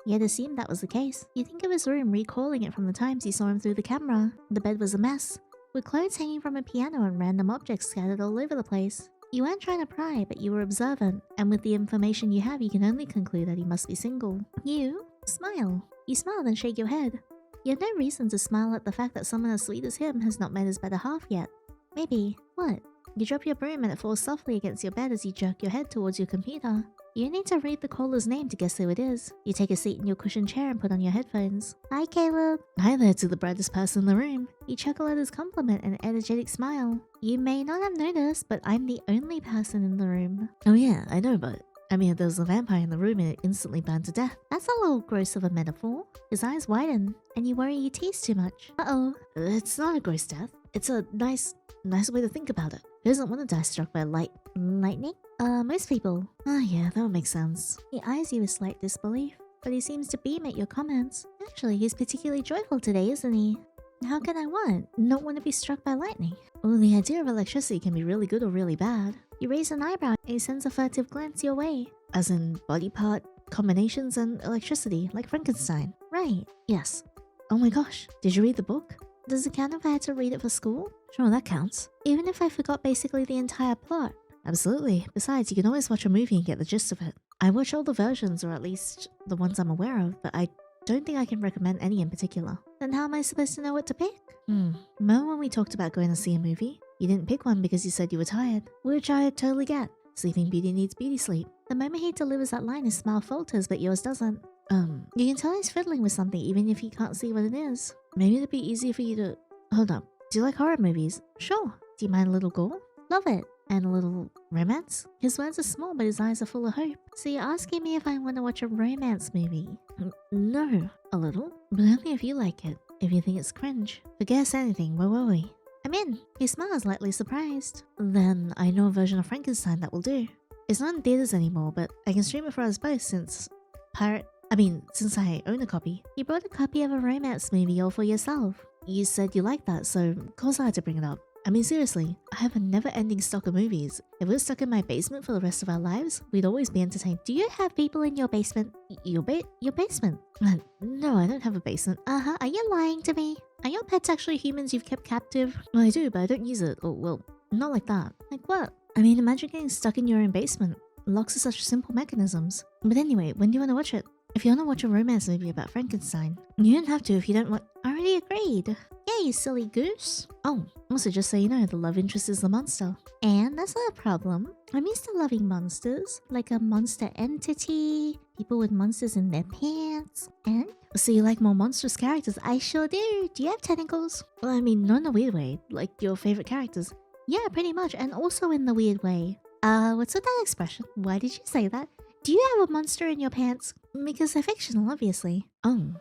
Speaker 1: You had assumed that was the case. You think of his room, recalling it from the times you saw him through the camera. The bed was a mess, with clothes hanging from a piano and random objects scattered all over the place. You weren't trying to pry, but you were observant, and with the information you have, you can only conclude that he must be single. You smile. You smile and shake your head. You have no reason to smile at the fact that someone as sweet as him has not met his better half yet. Maybe. What? You drop your broom and it falls softly against your bed as you jerk your head towards your computer. You need to read the caller's name to guess who it is. You take a seat in your cushioned chair and put on your headphones. Hi, Caleb.
Speaker 2: Hi there to the brightest person in the room.
Speaker 1: You chuckle at his compliment and energetic smile. You may not have noticed, but I'm the only person in the room.
Speaker 2: Oh yeah, I know, but... I mean, if there was a vampire in the room and it instantly burned to death.
Speaker 1: That's a little gross of a metaphor. His eyes widen, and you worry you tease too much. Uh-oh.
Speaker 2: It's not a gross death. It's a nice way to think about it. Who doesn't want to die struck by
Speaker 1: lightning? Most people.
Speaker 2: Oh yeah, that would make sense.
Speaker 1: He eyes you with slight disbelief, but he seems to beam at your comments. Actually, he's particularly joyful today, isn't he? How can I not want to be struck by lightning?
Speaker 2: Well, the idea of electricity can be really good or really bad.
Speaker 1: You raise an eyebrow and he sends a furtive glance your way.
Speaker 2: As in body part combinations and electricity, like Frankenstein.
Speaker 1: Right.
Speaker 2: Yes. Oh my gosh, did you read the book?
Speaker 1: Does it count if I had to read it for school?
Speaker 2: Sure, that counts.
Speaker 1: Even if I forgot basically the entire plot?
Speaker 2: Absolutely. Besides, you can always watch a movie and get the gist of it. I watch all the versions, or at least the ones I'm aware of, but I don't think I can recommend any in particular.
Speaker 1: Then how am I supposed to know what to pick?
Speaker 2: Remember when we talked about going to see a movie? You didn't pick one because you said you were tired, which I totally get. Sleeping Beauty needs beauty sleep.
Speaker 1: The moment he delivers that line, his smile falters, but yours doesn't. You can tell he's fiddling with something even if you can't see what it is.
Speaker 2: Maybe it'd be easier for you to... Hold up. Do you like horror movies?
Speaker 1: Sure.
Speaker 2: Do you mind a little gore?
Speaker 1: Love it.
Speaker 2: And a little romance?
Speaker 1: His words are small, but his eyes are full of hope. So you're asking me if I want to watch a romance movie?
Speaker 2: No. A little? But only if you like it. If you think it's cringe. But guess anything, where were we?
Speaker 1: I'm in. He smiles, lightly surprised.
Speaker 2: Then I know a version of Frankenstein that will do. It's not in theaters anymore, but I can stream it for us both since since I own a copy.
Speaker 1: You brought a copy of a romance movie all for yourself.
Speaker 2: You said you liked that, so of course I had to bring it up. I mean, seriously, I have a never-ending stock of movies. If we're stuck in my basement for the rest of our lives, we'd always be entertained.
Speaker 1: Do you have people in your basement? Your basement?
Speaker 2: No, I don't have a basement.
Speaker 1: Are you lying to me? Are your pets actually humans you've kept captive?
Speaker 2: Well, I do, but I don't use it. Or, well, not like that.
Speaker 1: Like what?
Speaker 2: I mean, imagine getting stuck in your own basement. Locks are such simple mechanisms. But anyway, when do you want to watch it? If you want to watch a romance movie about Frankenstein, you don't have to if you don't want...
Speaker 1: I already agreed. Yeah, you silly goose.
Speaker 2: Oh, also just so you know, the love interest is the monster.
Speaker 1: And that's not a problem. I'm used to loving monsters, like a monster entity, people with monsters in their pants. And so you like more monstrous characters? I sure do. Do you have tentacles?
Speaker 2: Well, I mean, not in a weird way, like your favorite characters.
Speaker 1: Yeah, pretty much, and also in the weird way. What's with that expression? Why did you say that? Do you have a monster in your pants?
Speaker 2: Because they're fictional, obviously.
Speaker 1: Oh,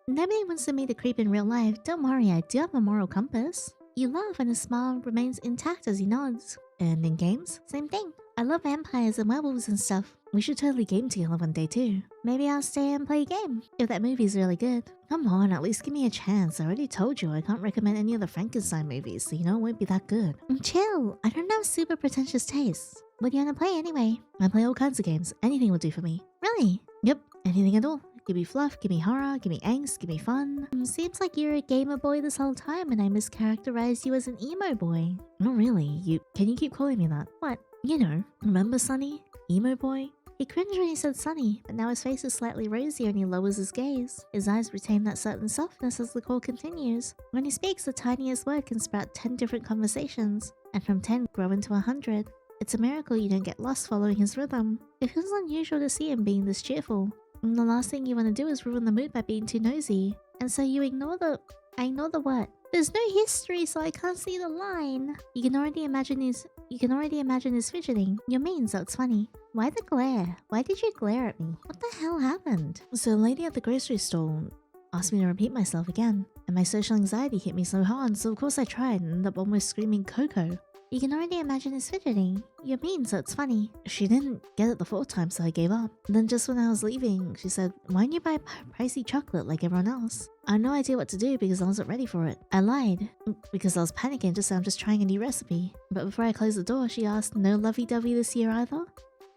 Speaker 1: nobody wants to meet a creep in real life. Don't worry, I do have a moral compass. You laugh and his smile remains intact as he nods.
Speaker 2: And in games?
Speaker 1: Same thing. I love vampires and werewolves and stuff.
Speaker 2: We should totally game together one day too.
Speaker 1: Maybe I'll stay and play a game, if that movie's really good.
Speaker 2: Come on, at least give me a chance. I already told you I can't recommend any of the Frankenstein movies, so you know it won't be that good.
Speaker 1: Chill, I don't have super pretentious tastes. What do you want to play anyway?
Speaker 2: I play all kinds of games. Anything will do for me.
Speaker 1: Really?
Speaker 2: Yep, anything at all. Give me fluff, give me horror, give me angst, give me fun.
Speaker 1: Seems like you're a gamer boy this whole time and I mischaracterized you as an emo boy.
Speaker 2: Not really. Can you keep calling me that?
Speaker 1: What?
Speaker 2: You know, remember Sunny? Emo boy?
Speaker 1: He cringed when he said Sunny, but now his face is slightly rosier and he lowers his gaze. His eyes retain that certain softness as the call continues. When he speaks, the tiniest word can sprout 10 different conversations, and from 10 grow into 100. It's a miracle you don't get lost following his rhythm. It feels unusual to see him being this cheerful. And the last thing you want to do is ruin the mood by being too nosy. And so you ignore the... I ignore the what? There's no history, so I can't see the line. You can already imagine his fidgeting. You're mean, so it's funny. Why the glare? Why did you glare at me? What the hell happened?
Speaker 2: So the lady at the grocery store asked me to repeat myself again, and my social anxiety hit me so hard, so of course I tried and ended up almost screaming Coco.
Speaker 1: You can already imagine his fidgeting. You're mean, so it's funny.
Speaker 2: She didn't get it the fourth time, so I gave up. And then just when I was leaving, she said, "Why don't you buy pricey chocolate like everyone else?" I had no idea what to do because I wasn't ready for it. I lied because I was panicking just so I'm just trying a new recipe. But before I closed the door, she asked, "No lovey-dovey this year either?"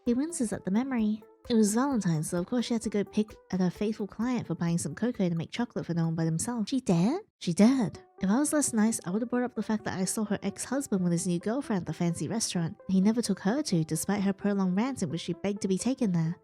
Speaker 1: He winces at the memory.
Speaker 2: It was Valentine's, so of course she had to go pick at her faithful client for buying some cocoa to make chocolate for no one but himself.
Speaker 1: She dared?
Speaker 2: She dared. If I was less nice, I would have brought up the fact that I saw her ex-husband with his new girlfriend at the fancy restaurant. He never took her to, despite her prolonged rant in which she begged to be taken there.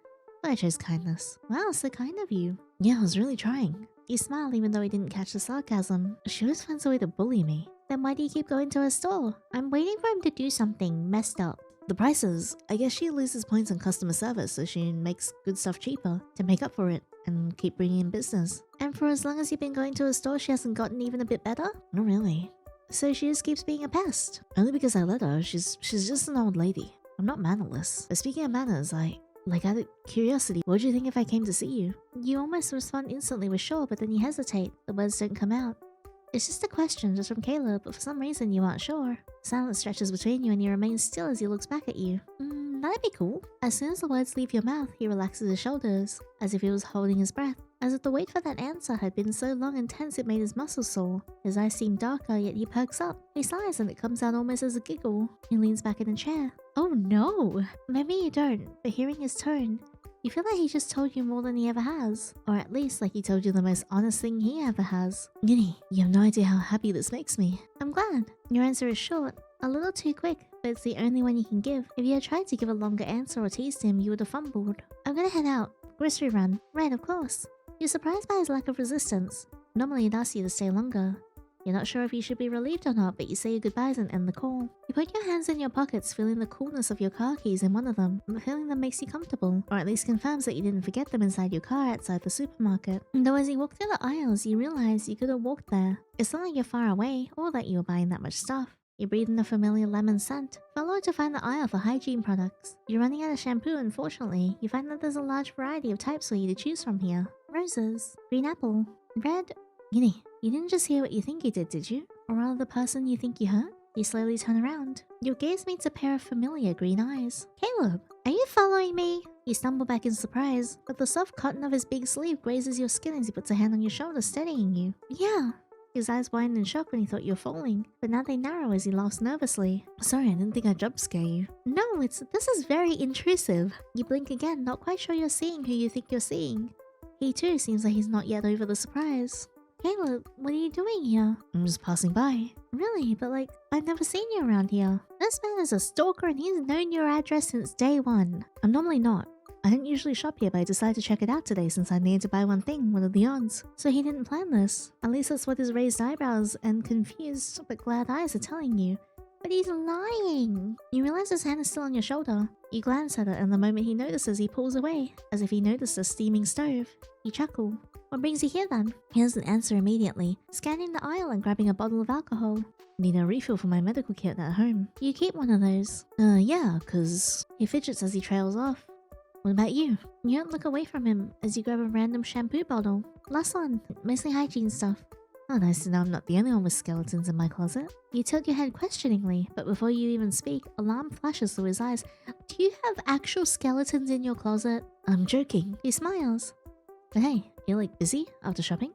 Speaker 2: But I chose kindness.
Speaker 1: Wow, so kind of you.
Speaker 2: Yeah, I was really trying.
Speaker 1: He smiled even though he didn't catch the sarcasm.
Speaker 2: She always finds a way to bully me.
Speaker 1: Then why do you keep going to her store? I'm waiting for him to do something messed up.
Speaker 2: The prices. I guess she loses points on customer service, so she makes good stuff cheaper to make up for it and keep bringing in business.
Speaker 1: And for as long as you've been going to a store, she hasn't gotten even a bit better?
Speaker 2: Not really.
Speaker 1: So she just keeps being a pest?
Speaker 2: Only because I let her. She's just an old lady. I'm not mannerless. But speaking of manners, out of curiosity, what would you think if I came to see you?
Speaker 1: You almost respond instantly with sure, but then you hesitate. The words don't come out. It's just a question, just from Caleb, but for some reason you aren't sure. Silence stretches between you and you remain still as he looks back at you. That'd be cool. As soon as the words leave your mouth, he relaxes his shoulders, as if he was holding his breath. As if the wait for that answer had been so long and tense it made his muscles sore. His eyes seem darker, yet he perks up. He sighs and it comes out almost as a giggle. He leans back in a chair. Oh no! Maybe you don't, but hearing his tone, you feel like he just told you more than he ever has. Or at least like he told you the most honest thing he ever has.
Speaker 2: Yinny, you have no idea how happy this makes me.
Speaker 1: I'm glad. Your answer is short. A little too quick, but it's the only one you can give. If you had tried to give a longer answer or teased him, you would have fumbled. I'm gonna head out. Grocery run. Right, of course. You're surprised by his lack of resistance. Normally he'd ask you to stay longer. You're not sure if you should be relieved or not, but you say your goodbyes and end the call. You put your hands in your pockets, feeling the coolness of your car keys in one of them. The feeling that makes you comfortable, or at least confirms that you didn't forget them inside your car outside the supermarket. Though as you walk through the aisles, you realize you could have walked there. It's not like you're far away, or that you were buying that much stuff. You breathe in the familiar lemon scent. Follow it to find the aisle for hygiene products. You're running out of shampoo, unfortunately. You find that there's a large variety of types for you to choose from here. Roses, green apple, red... Yinny, you didn't just hear what you think you did you? Or rather the person you think you hurt? You slowly turn around. Your gaze meets a pair of familiar green eyes. Caleb, are you following me? You stumble back in surprise, but the soft cotton of his big sleeve grazes your skin as he puts a hand on your shoulder, steadying you. Yeah. His eyes widened in shock when he thought you were falling, but now they narrow as he laughs nervously.
Speaker 2: Sorry, I didn't think I'd jump scare you.
Speaker 1: No, this is very intrusive. You blink again, not quite sure you're seeing who you think you're seeing. He too seems like he's not yet over the surprise. Caleb, what are you doing here?
Speaker 2: I'm just passing by.
Speaker 1: Really? But I've never seen you around here. This man is a stalker and he's known your address since day one.
Speaker 2: I'm normally not. I don't usually shop here, but I decided to check it out today since I needed to buy one thing. What are the odds?
Speaker 1: So he didn't plan this. At least that's what his raised eyebrows and confused but glad eyes are telling you. But he's lying. You realize his hand is still on your shoulder. You glance at it, and the moment he notices, he pulls away, as if he noticed a steaming stove. You chuckle. What brings you here then? He doesn't answer immediately, scanning the aisle and grabbing a bottle of alcohol.
Speaker 2: Need a refill for my medical kit at home.
Speaker 1: You keep one of those.
Speaker 2: Yeah, cause... He fidgets as he trails off. What about you?
Speaker 1: You don't look away from him as you grab a random shampoo bottle. Last one, mostly hygiene stuff.
Speaker 2: Oh, nice to know I'm not the only one with skeletons in my closet.
Speaker 1: You tilt your head questioningly, but before you even speak, alarm flashes through his eyes. Do you have actual skeletons in your closet?
Speaker 2: I'm joking.
Speaker 1: He smiles.
Speaker 2: But hey, you're like busy after shopping?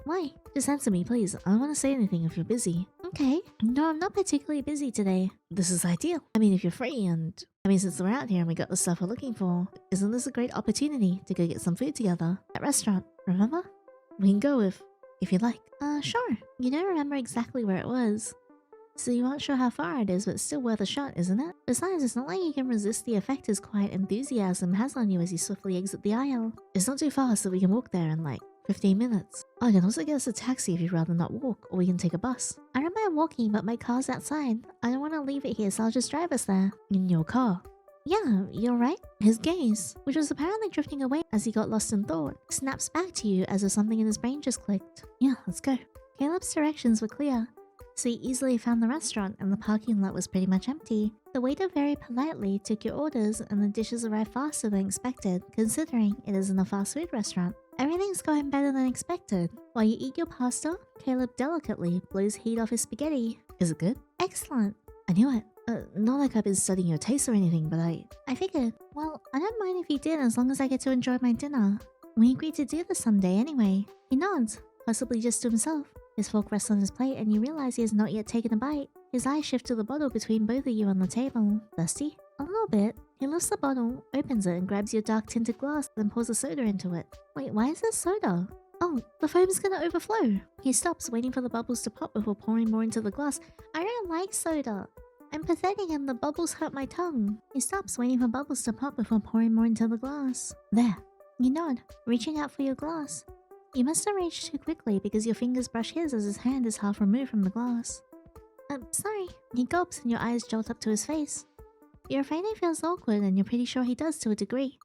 Speaker 1: Why?
Speaker 2: Just answer me, please. I don't want to say anything if you're busy.
Speaker 1: Okay. No, I'm not particularly busy today.
Speaker 2: This is ideal. I mean, if you're free and... since we're out here and we got the stuff we're looking for, isn't this a great opportunity to go get some food together?
Speaker 1: At restaurant, remember?
Speaker 2: We can go if you'd like.
Speaker 1: Sure. You don't remember exactly where it was.
Speaker 2: So you aren't sure how far it is, but it's still worth a shot, isn't it?
Speaker 1: Besides, it's not like you can resist the effect his quiet enthusiasm has on you as you swiftly exit the aisle.
Speaker 2: It's not too far, so we can walk there in like 15 minutes. I can also get us a taxi if you'd rather not walk, or we can take a bus.
Speaker 1: I don't mind walking, but my car's outside. I don't want to leave it here, so I'll just drive us there.
Speaker 2: In your car?
Speaker 1: Yeah, you're right. His gaze, which was apparently drifting away as he got lost in thought, snaps back to you as if something in his brain just clicked.
Speaker 2: Yeah, let's go.
Speaker 1: Caleb's directions were clear, so he easily found the restaurant and the parking lot was pretty much empty. The waiter very politely took your orders and the dishes arrived faster than expected, considering it isn't a fast food restaurant. Everything's going better than expected. While you eat your pasta, Caleb delicately blows heat off his spaghetti.
Speaker 2: Is it good?
Speaker 1: Excellent.
Speaker 2: I knew it. Not like I've been studying your taste or anything, but
Speaker 1: I figured. Well, I don't mind if you did as long as I get to enjoy my dinner. We agreed to do this someday anyway. He nods, possibly just to himself. His fork rests on his plate and you realize he has not yet taken a bite. His eyes shift to the bottle between both of you on the table. Thirsty? A little bit. He lifts the bottle, opens it and grabs your dark tinted glass, then pours a soda into it. Wait, why is this soda? Oh, the foam's gonna overflow. He stops, waiting for the bubbles to pop before pouring more into the glass. I don't like soda. I'm pathetic and the bubbles hurt my tongue. He stops, waiting for bubbles to pop before pouring more into the glass.
Speaker 2: There.
Speaker 1: You nod, reaching out for your glass. You must have reached too quickly because your fingers brush his as his hand is half removed from the glass. Sorry. He gulps and your eyes jolt up to his face. You're afraid he feels awkward and you're pretty sure he does to a degree.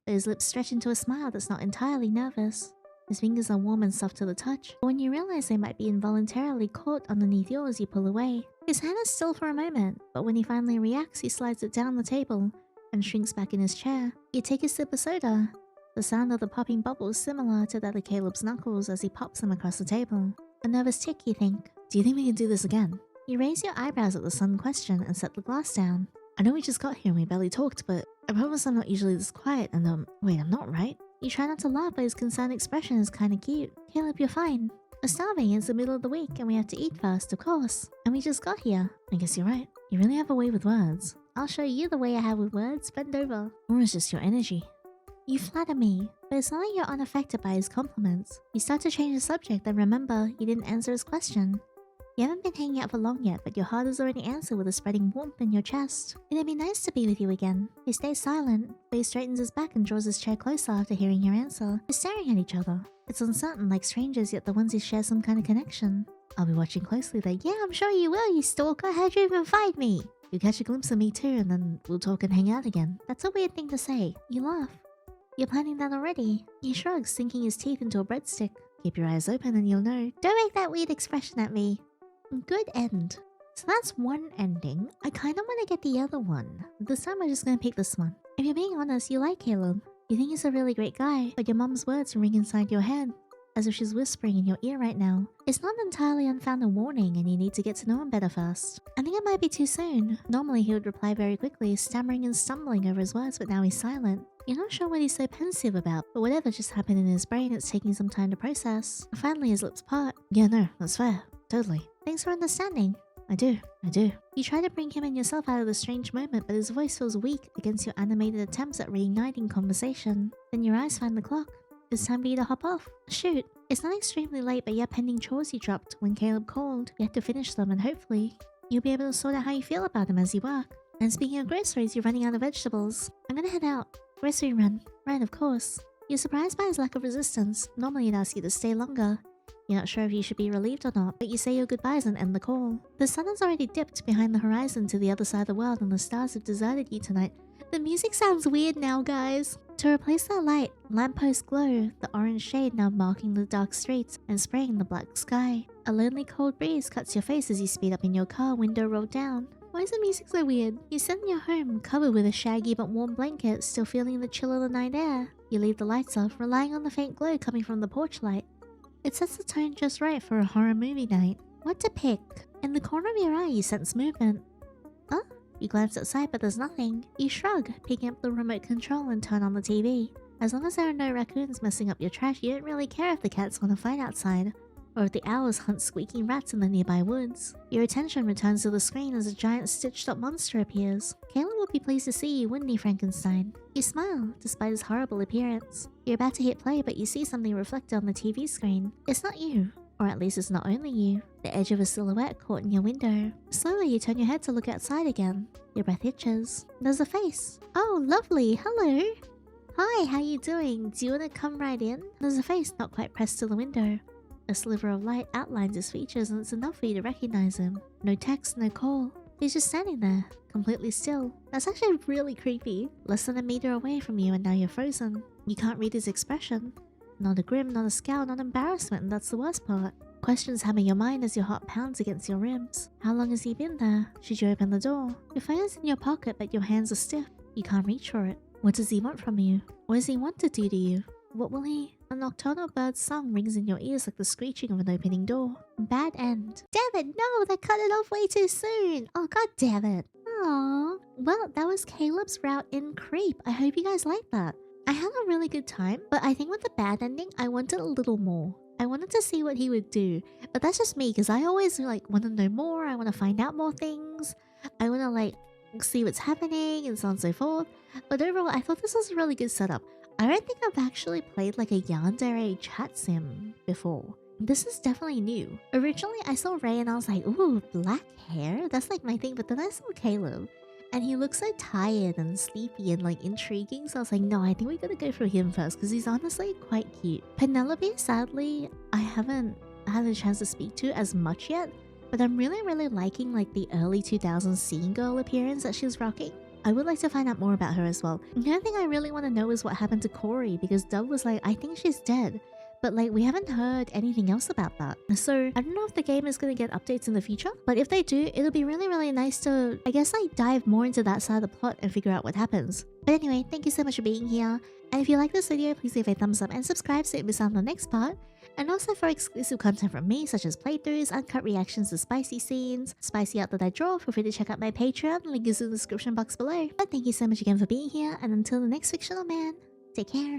Speaker 1: But his lips stretch into a smile that's not entirely nervous. His fingers are warm and soft to the touch, but when you realize they might be involuntarily caught underneath yours, you pull away. His hand is still for a moment, but when he finally reacts, he slides it down the table and shrinks back in his chair. You take a sip of soda. The sound of the popping bubbles similar to that of Caleb's knuckles as he pops them across the table. A nervous tick, you think.
Speaker 2: Do you think we can do this again?
Speaker 1: You raise your eyebrows at the sudden question and set the glass down.
Speaker 2: I know we just got here and we barely talked, but I promise I'm not usually this quiet and wait, I'm not, right?
Speaker 1: You try not to laugh, but his concerned expression is kinda cute. Caleb, you're fine. We're starving, it's the middle of the week and we have to eat first, of course. And we just got here.
Speaker 2: I guess you're right. You really have a way with words.
Speaker 1: I'll show you the way I have with words, bend over.
Speaker 2: Or it's just your energy.
Speaker 1: You flatter me, but it's not like you're unaffected by his compliments. You start to change the subject, then remember, you didn't answer his question. You haven't been hanging out for long yet, but your heart has already answered with a spreading warmth in your chest. It'd be nice to be with you again. He stays silent, but he straightens his back and draws his chair closer after hearing your answer. You're staring at each other. It's uncertain, like strangers, yet the ones who share some kind of connection.
Speaker 2: I'll be watching closely then.
Speaker 1: Yeah, I'm sure you will, you stalker. How'd you even find me?
Speaker 2: You'll catch a glimpse of me too, and then we'll talk and hang out again.
Speaker 1: That's a weird thing to say. You laugh. You're planning that already. He shrugs, sinking his teeth into a breadstick.
Speaker 2: Keep your eyes open and you'll know.
Speaker 1: Don't make that weird expression at me. Good end. So that's one ending. I kinda wanna get the other one. This time I'm just gonna pick this one. If you're being honest, you like Caleb. You think he's a really great guy, but your mom's words ring inside your head, as if she's whispering in your ear right now. It's not an entirely unfounded warning and you need to get to know him better first. I think it might be too soon. Normally he would reply very quickly, stammering and stumbling over his words, but now he's silent. You're not sure what he's so pensive about, but whatever just happened in his brain, it's taking some time to process. Finally his lips part.
Speaker 2: Yeah, no, that's fair. Totally.
Speaker 1: Thanks for understanding.
Speaker 2: I do.
Speaker 1: You try to bring him and yourself out of the strange moment, but his voice feels weak against your animated attempts at reigniting conversation. Then your eyes find the clock. It's time for you to hop off. Shoot. It's not extremely late, but you have pending chores you dropped when Caleb called. You have to finish them and hopefully you'll be able to sort out how you feel about him as you work. And speaking of groceries, you're running out of vegetables. I'm gonna head out. Grocery run. Right, of course. You're surprised by his lack of resistance. Normally he'd ask you to stay longer.
Speaker 2: You're not sure if you should be relieved or not, but you say your goodbyes and end the call. The sun has already dipped behind the horizon to the other side of the world and the stars have deserted you tonight. The music sounds weird now, guys. To replace that light, lampposts glow, the orange shade now marking the dark streets and spraying the black sky. A lonely cold breeze cuts your face as you speed up in your car, window rolled down. Why is the music so weird? You sit in your home, covered with a shaggy but warm blanket, still feeling the chill of the night air. You leave the lights off, relying on the faint glow coming from the porch light. It sets the tone just right for a horror movie night. What to pick? In the corner of your eye, you sense movement. Huh? You glance outside, but there's nothing. You shrug, picking up the remote control and turn on the TV. As long as there are no raccoons messing up your trash, you don't really care if the cats want to fight outside, or if the owls hunt squeaking rats in the nearby woods. Your attention returns to the screen as a giant stitched-up monster appears. Caleb would be pleased to see you, wouldn't he, Frankenstein? You smile, despite his horrible appearance. You're about to hit play, but you see something reflected on the TV screen. It's not you. Or at least it's not only you. The edge of a silhouette caught in your window. Slowly, you turn your head to look outside again. Your breath itches. There's a face. Oh, lovely. Hello. Hi, how you doing? Do you want to come right in? There's a face not quite pressed to the window. A sliver of light outlines his features and it's enough for you to recognize him. No text, no call. He's just standing there, completely still. That's actually really creepy. Less than a meter away from you and now you're frozen. You can't read his expression. Not a grin, not a scowl, not embarrassment, and that's the worst part. Questions hammer your mind as your heart pounds against your ribs. How long has he been there? Should you open the door? Your phone is in your pocket, but your hands are stiff. You can't reach for it. What does he want from you? What does he want to do to you? What will he? A nocturnal bird's song rings in your ears like the screeching of an opening door. Bad end. Damn it, no, they cut it off way too soon. Oh, god damn it. Aww. Well, that was Caleb's route in Creep. I hope you guys liked that. I had a really good time, but I think with the bad ending, I wanted a little more. I wanted to see what he would do, but that's just me because I always want to know more. I want to find out more things. I want to see what's happening and so on and so forth. But overall, I thought this was a really good setup. I don't think I've actually played like a Yandere chat sim before. This is definitely new. Originally, I saw Rei and I was like, ooh, black hair? That's like my thing. But then I saw Caleb. And he looks so tired and sleepy and intriguing, so I was like, no, I think we gotta go for him first because he's honestly quite cute. Penelope, sadly, I haven't had a chance to speak to as much yet, but I'm really liking the early 2000s scene girl appearance that she's rocking. I would like to find out more about her as well. The only thing I really want to know is what happened to Corey because Dove was like, I think she's dead. But we haven't heard anything else about that. So I don't know if the game is going to get updates in the future, but if they do, it'll be really nice to, I guess, dive more into that side of the plot and figure out what happens. But anyway, thank you so much for being here. And if you like this video, please leave a thumbs up and subscribe so you don't miss out on the next part. And also for exclusive content from me, such as playthroughs, uncut reactions to spicy scenes, spicy art that I draw, feel free to check out my Patreon, link is in the description box below. But thank you so much again for being here, and until the next fictional man, take care.